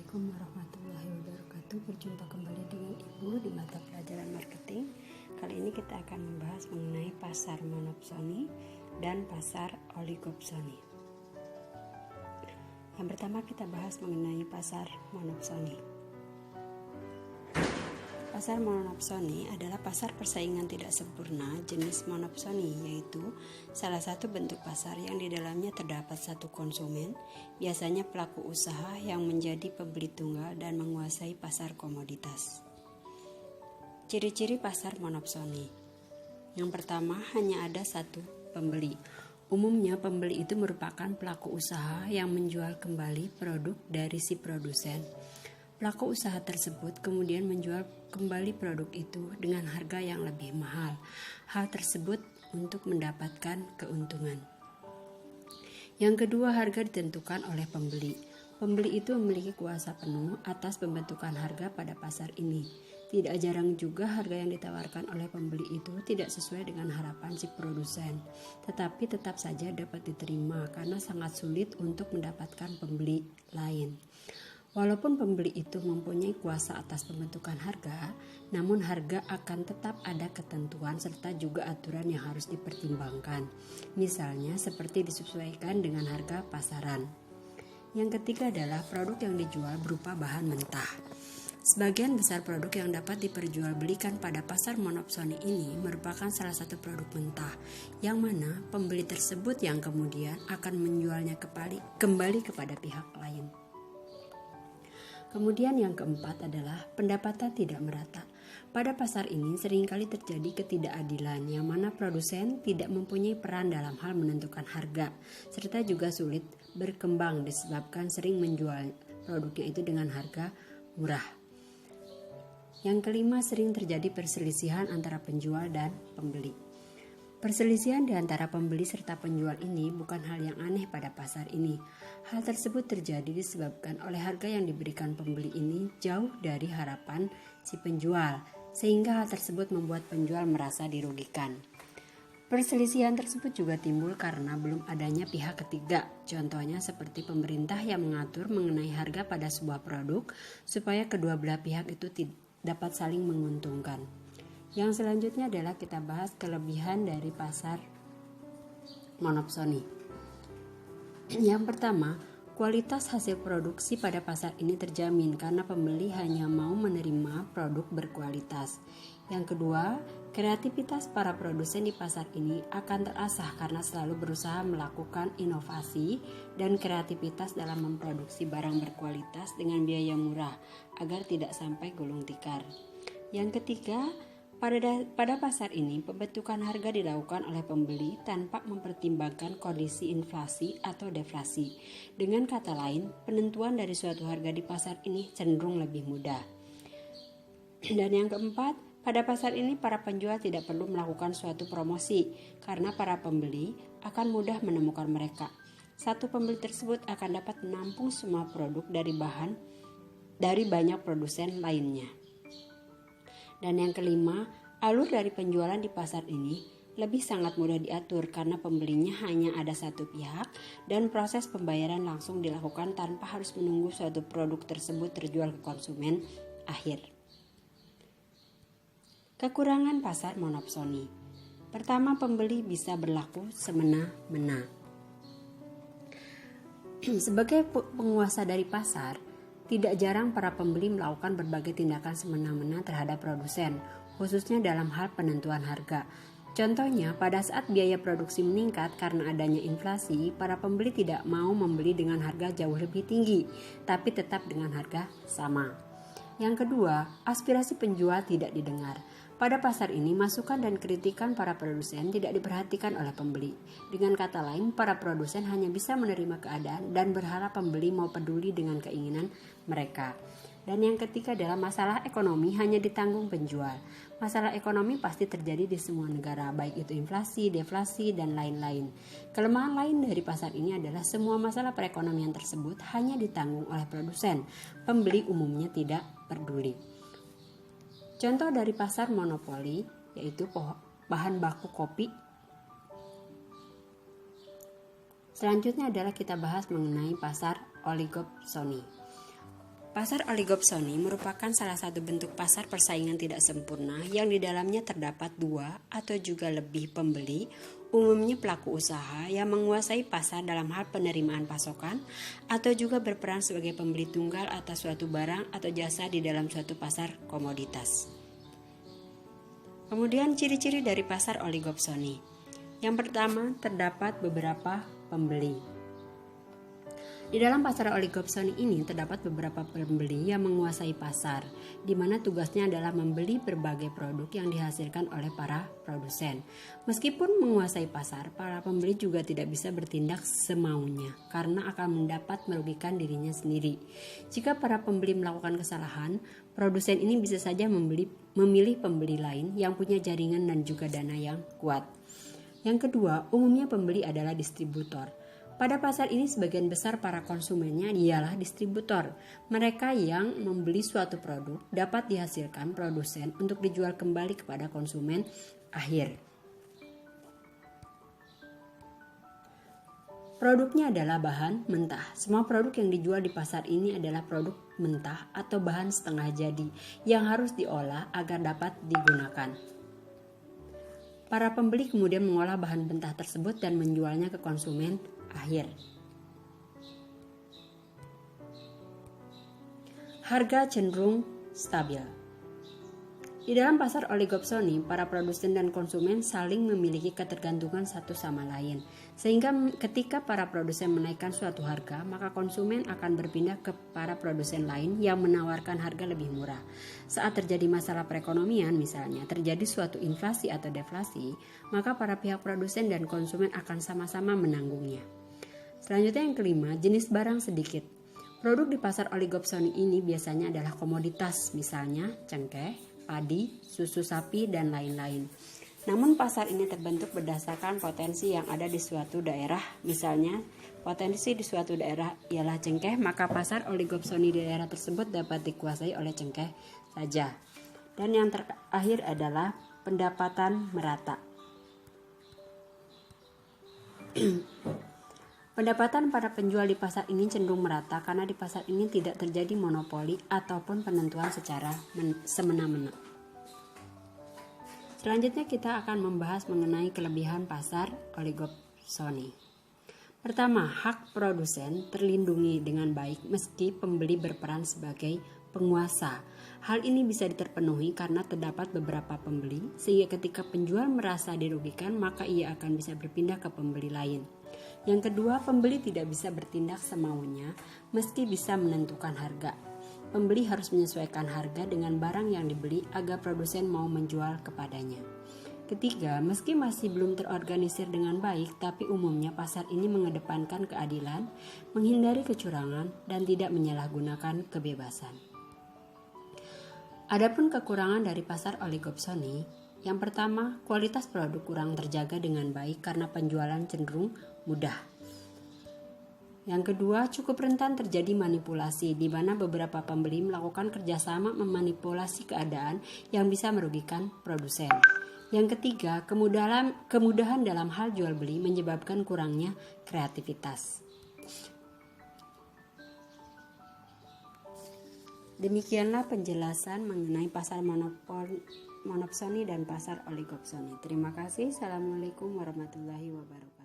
Assalamualaikum warahmatullahi wabarakatuh. Berjumpa kembali dengan Ibu di mata pelajaran marketing. Kali ini kita akan membahas mengenai pasar monopsoni dan pasar oligopsoni. Yang pertama kita bahas mengenai pasar monopsoni. Pasar monopsoni adalah pasar persaingan tidak sempurna jenis monopsoni, yaitu salah satu bentuk pasar yang di dalamnya terdapat satu konsumen, biasanya pelaku usaha yang menjadi pembeli tunggal dan menguasai pasar komoditas. Ciri-ciri pasar monopsoni. Yang pertama, hanya ada satu pembeli. Umumnya pembeli itu merupakan pelaku usaha yang menjual kembali produk dari si produsen. Pelaku usaha tersebut kemudian menjual kembali produk itu dengan harga yang lebih mahal. Hal tersebut untuk mendapatkan keuntungan. Yang kedua, harga ditentukan oleh pembeli. Pembeli itu memiliki kuasa penuh atas pembentukan harga pada pasar ini. Tidak jarang juga harga yang ditawarkan oleh pembeli itu tidak sesuai dengan harapan si produsen, tetapi tetap saja dapat diterima karena sangat sulit untuk mendapatkan pembeli lain. Walaupun pembeli itu mempunyai kuasa atas pembentukan harga, namun harga akan tetap ada ketentuan serta juga aturan yang harus dipertimbangkan. Misalnya seperti disesuaikan dengan harga pasaran. Yang ketiga adalah produk yang dijual berupa bahan mentah. Sebagian besar produk yang dapat diperjualbelikan pada pasar monopsoni ini merupakan salah satu produk mentah, yang mana pembeli tersebut yang kemudian akan menjualnya kembali kepada pihak lain. Kemudian yang keempat adalah pendapatan tidak merata. Pada pasar ini seringkali terjadi ketidakadilan yang mana produsen tidak mempunyai peran dalam hal menentukan harga, serta juga sulit berkembang disebabkan sering menjual produknya itu dengan harga murah. Yang kelima, sering terjadi perselisihan antara penjual dan pembeli. Perselisihan di antara pembeli serta penjual ini bukan hal yang aneh pada pasar ini. Hal tersebut terjadi disebabkan oleh harga yang diberikan pembeli ini jauh dari harapan si penjual, sehingga hal tersebut membuat penjual merasa dirugikan. Perselisihan tersebut juga timbul karena belum adanya pihak ketiga, contohnya seperti pemerintah yang mengatur mengenai harga pada sebuah produk supaya kedua belah pihak itu dapat saling menguntungkan. Yang selanjutnya adalah kita bahas kelebihan dari pasar monopsoni. Yang pertama, kualitas hasil produksi pada pasar ini terjamin karena pembeli hanya mau menerima produk berkualitas. Yang kedua, kreativitas para produsen di pasar ini akan terasah karena selalu berusaha melakukan inovasi dan kreativitas dalam memproduksi barang berkualitas dengan biaya murah agar tidak sampai gulung tikar. Yang ketiga, pada pasar ini, pembentukan harga dilakukan oleh pembeli tanpa mempertimbangkan kondisi inflasi atau deflasi. Dengan kata lain, penentuan dari suatu harga di pasar ini cenderung lebih mudah. Dan yang keempat, pada pasar ini para penjual tidak perlu melakukan suatu promosi karena para pembeli akan mudah menemukan mereka. Satu pembeli tersebut akan dapat menampung semua produk dari banyak produsen lainnya. Dan yang kelima, alur dari penjualan di pasar ini lebih sangat mudah diatur karena pembelinya hanya ada satu pihak dan proses pembayaran langsung dilakukan tanpa harus menunggu suatu produk tersebut terjual ke konsumen akhir. Kekurangan pasar monopsoni. Pertama, pembeli bisa berlaku semena-mena. Sebagai penguasa dari pasar, tidak jarang para pembeli melakukan berbagai tindakan semena-mena terhadap produsen, khususnya dalam hal penentuan harga. Contohnya, pada saat biaya produksi meningkat karena adanya inflasi, para pembeli tidak mau membeli dengan harga jauh lebih tinggi, tapi tetap dengan harga sama. Yang kedua, aspirasi penjual tidak didengar. Pada pasar ini, masukan dan kritikan para produsen tidak diperhatikan oleh pembeli. Dengan kata lain, para produsen hanya bisa menerima keadaan dan berharap pembeli mau peduli dengan keinginan mereka. Dan yang ketiga adalah masalah ekonomi hanya ditanggung penjual. Masalah ekonomi pasti terjadi di semua negara, baik itu inflasi, deflasi, dan lain-lain. Kelemahan lain dari pasar ini adalah semua masalah perekonomian tersebut hanya ditanggung oleh produsen. Pembeli umumnya tidak peduli. Contoh dari pasar monopoli yaitu bahan baku kopi. Selanjutnya adalah kita bahas mengenai pasar oligopsoni. Pasar oligopsoni merupakan salah satu bentuk pasar persaingan tidak sempurna yang di dalamnya terdapat dua atau juga lebih pembeli, umumnya pelaku usaha yang menguasai pasar dalam hal penerimaan pasokan atau juga berperan sebagai pembeli tunggal atas suatu barang atau jasa di dalam suatu pasar komoditas. Kemudian ciri-ciri dari pasar oligopsoni. Yang pertama, terdapat beberapa pembeli. Di dalam pasar oligopsoni ini terdapat beberapa pembeli yang menguasai pasar, di mana tugasnya adalah membeli berbagai produk yang dihasilkan oleh para produsen. Meskipun menguasai pasar, para pembeli juga tidak bisa bertindak semaunya, karena akan mendapat merugikan dirinya sendiri. Jika para pembeli melakukan kesalahan, produsen ini bisa saja memilih pembeli lain yang punya jaringan dan juga dana yang kuat. Yang kedua, umumnya pembeli adalah distributor. Pada pasar ini sebagian besar para konsumennya ialah distributor. Mereka yang membeli suatu produk dapat dihasilkan produsen untuk dijual kembali kepada konsumen akhir. Produknya adalah bahan mentah. Semua produk yang dijual di pasar ini adalah produk mentah atau bahan setengah jadi yang harus diolah agar dapat digunakan. Para pembeli kemudian mengolah bahan mentah tersebut dan menjualnya ke konsumen akhir. Harga cenderung stabil. Di dalam pasar oligopsoni, para produsen dan konsumen saling memiliki ketergantungan satu sama lain, sehingga ketika para produsen menaikkan suatu harga, maka konsumen akan berpindah ke para produsen lain yang menawarkan harga lebih murah. Saat terjadi masalah perekonomian, misalnya terjadi suatu inflasi atau deflasi, maka para pihak produsen dan konsumen akan sama-sama menanggungnya. Selanjutnya yang kelima, jenis barang sedikit. Produk di pasar oligopsoni ini biasanya adalah komoditas, misalnya cengkeh, padi, susu sapi, dan lain-lain. Namun pasar ini terbentuk berdasarkan potensi yang ada di suatu daerah. Misalnya, potensi di suatu daerah ialah cengkeh, maka pasar oligopsoni di daerah tersebut dapat dikuasai oleh cengkeh saja. Dan yang terakhir adalah pendapatan merata. Pendapatan para penjual di pasar ini cenderung merata karena di pasar ini tidak terjadi monopoli ataupun penentuan secara semena-mena. Selanjutnya kita akan membahas mengenai kelebihan pasar oligopsoni. Pertama, hak produsen terlindungi dengan baik meski pembeli berperan sebagai penguasa. Hal ini bisa terpenuhi karena terdapat beberapa pembeli, sehingga ketika penjual merasa dirugikan maka ia akan bisa berpindah ke pembeli lain. Yang kedua, pembeli tidak bisa bertindak semaunya meski bisa menentukan harga. Pembeli harus menyesuaikan harga dengan barang yang dibeli agar produsen mau menjual kepadanya. Ketiga, meski masih belum terorganisir dengan baik, tapi umumnya pasar ini mengedepankan keadilan, menghindari kecurangan, dan tidak menyalahgunakan kebebasan. Adapun kekurangan dari pasar oligopsoni, yang pertama, kualitas produk kurang terjaga dengan baik karena penjualan cenderung mudah. Yang kedua, cukup rentan terjadi manipulasi, di mana beberapa pembeli melakukan kerjasama memanipulasi keadaan yang bisa merugikan produsen. Yang ketiga, kemudahan dalam hal jual beli menyebabkan kurangnya kreativitas. Demikianlah penjelasan mengenai pasar monopsoni dan pasar oligopsoni. Terima kasih. Assalamualaikum warahmatullahi wabarakatuh.